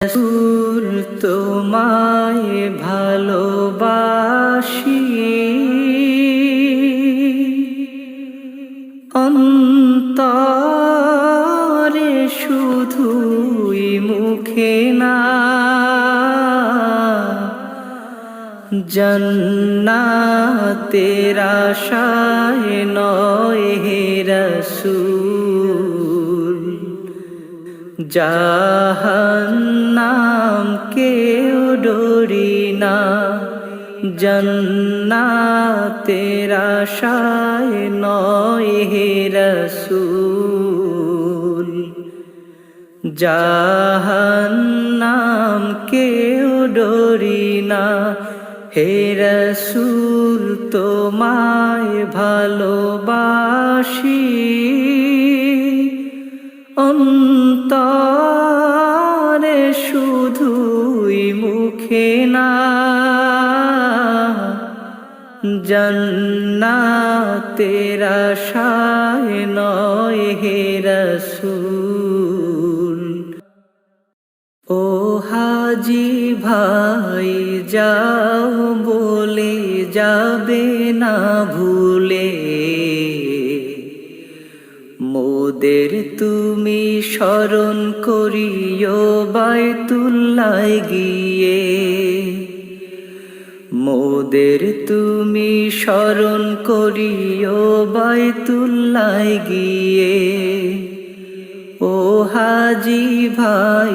রাসূল তোমায় ভালোবাসি, অন্তরে শুধুই মুখে না, জান্নাতের আশায় নয় হে রাসূল, জাহান্নাম কেউ ডরি না, জান্নাতের আশায় নয় হে রাসূল, জাহান্নাম কেউ ডরি না। হে রাসূল তোমায় ভালোবাসি, অন্তরে শুধুই মুখে না, জান্নাতের আশায় নয় হে রাসূল। ও হাজী ভাই যাও বলে যাবে না ভুলে, মোদের তুমি স্মরণ করিও বাইতুল্লাহ গিয়ে, মোদের তুমি স্মরণ করিও বাইতুল্লাহ গিয়ে। ও হাজী ভাই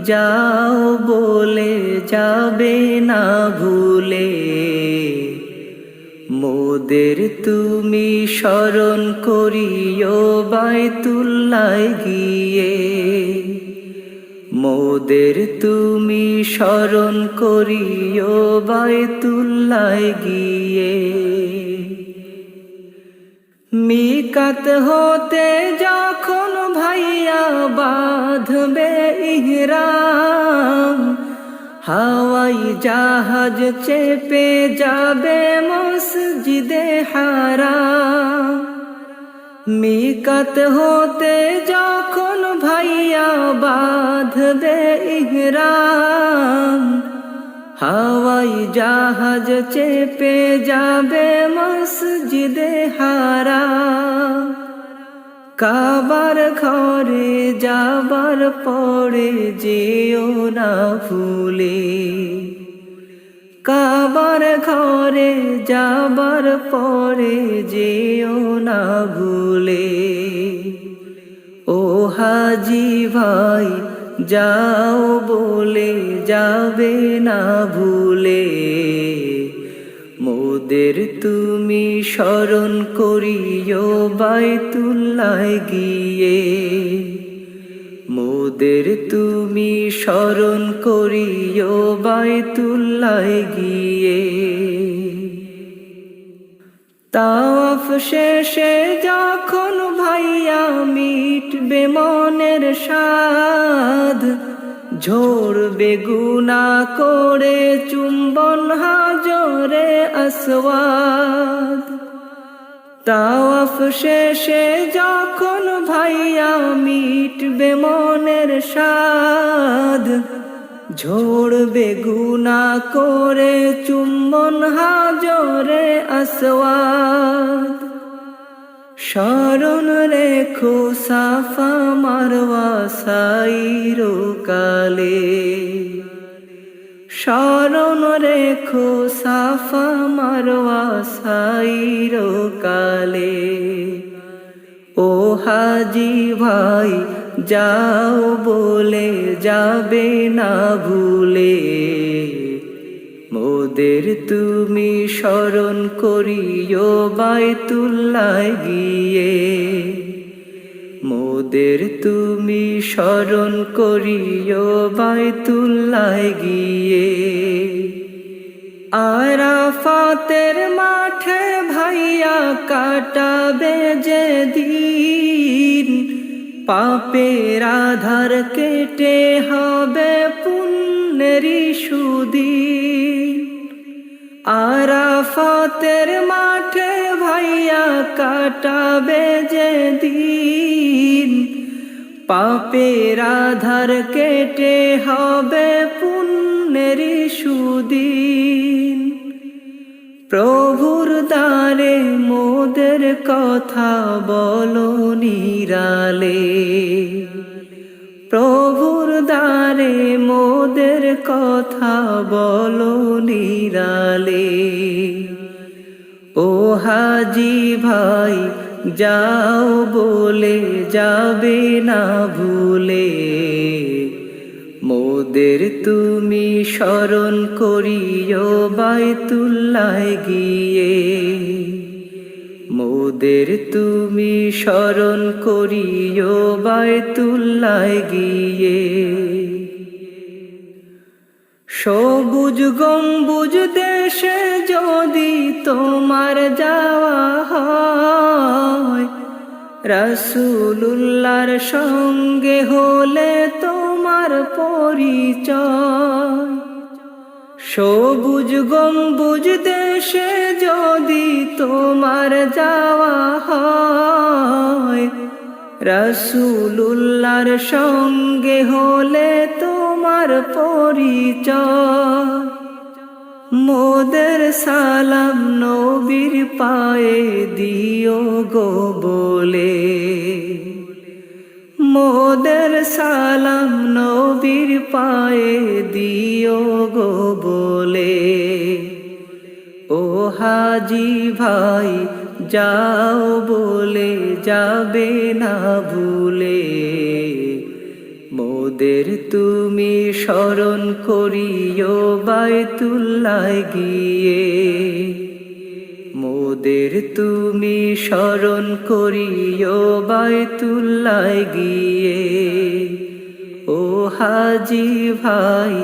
যাও বলে যাবে না ভুলে, মোদের তুমি স্মরণ করিও বাইতুল্লাহ গিয়ে, মোদের তুমি স্মরণ করিও বাইতুল্লাহ গিয়ে। মিকাত হতে যখন ভাইয়া বাঁধবে ইহরাম, হাওয়াই জাহাজ চেপে যাবে মসজিদে হারাম। মিকাত হতে যখন ভাইয়া বাঁধবে ইহরাম, হাওয়াই জাহাজ চেপে যাবে মসজিদে হারাম। কাবার ঘরে যাবার পরে যেও না ভুলে, কাবার ঘরে যাবার পরে যেও না ভুলে। ও হাজী ভাই যাও বলে যাবে না ভুলে, মোদের তুমি স্মরণ করিও বাইতুল্লাহ গিয়ে, মোদের তুমি স্মরণ করিও বাইতুল্লাহ গিয়ে। তাওয়াফ শেষে যখন ভাইয়া মিটবে মনের সাধ, ঝরবে গুনাহ করে চুম্বন হাজরে আসওয়াদ। তাওয়াফ শেষে যখন ভাইয়া মিটবে মনের সাধ, ঝরবে গুনাহ করে চুম্বন হাজরে আসওয়াদ। স্মরণ রেখো সাফা মারওয়া সাইরো কালে, স্মরণ রেখো সাফা মারওয়া সাইরো কালে। ও হাজী ভাই যাও বলে যাবে না ভুলে, মোদের তুমি স্মরণ করিও বাইতুল্লাহ গিয়ে, মোদের তুমি স্মরণ করিও বাইতুল্লাহ গিয়ে। আরাফাতের মাঠে ভাইয়া কাটাবে যে দিন, পাপের আধার কেটে হবে পুণ্যেরি সুদিন। আরাফাতের মাঠে ভাইয়া কাটাবে যে দিন, পাপের আধার কেটে হবে পুণ্যের সুদিন। প্রভুর দ্বারে মোদের কথা বলো নিরালে, প্রভুর দ্বারে মোদের কথা বলো নিরালে। ও হাজি ভাই যাও বলে যাবে না ভুলে, মোদের তুমি স্মরণ করিও বাইতুল্লায় গিয়ে, মোদের তুমি স্মরণ করিও বাইতুল্লায় গিয়ে। সবুজ গম্বুজ দেশে যদি তোমার যাওয়া হয়, রাসূলুল্লাহর সঙ্গে হলে তোমার পরিচয়। সবুজ গম্বুজ দেশে যদি তোমার যাওয়া হয়, রাসূলুল্লাহর সঙ্গে হলে তোমার পরিচয়। মোদের সালাম নবীর পায়ে দিও গো বলে, মোদের সালাম নবীর পায়ে দিও গো বলে। ও হাজি ভাই যাও বলে যাবে না ভুলে, মোদের তুমি স্মরণ করিও বাইতুল্লায় গিয়ে, মোদের তুমি স্মরণ করিও বাইতুল্লায় গিয়ে। ও হাজি ভাই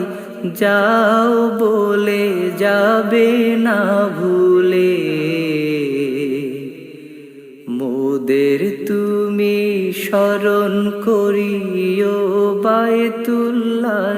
যাও বলে যাবে না ভুলে, মোদের তুমি স্মরণ করিও বাইতুল্লাহ।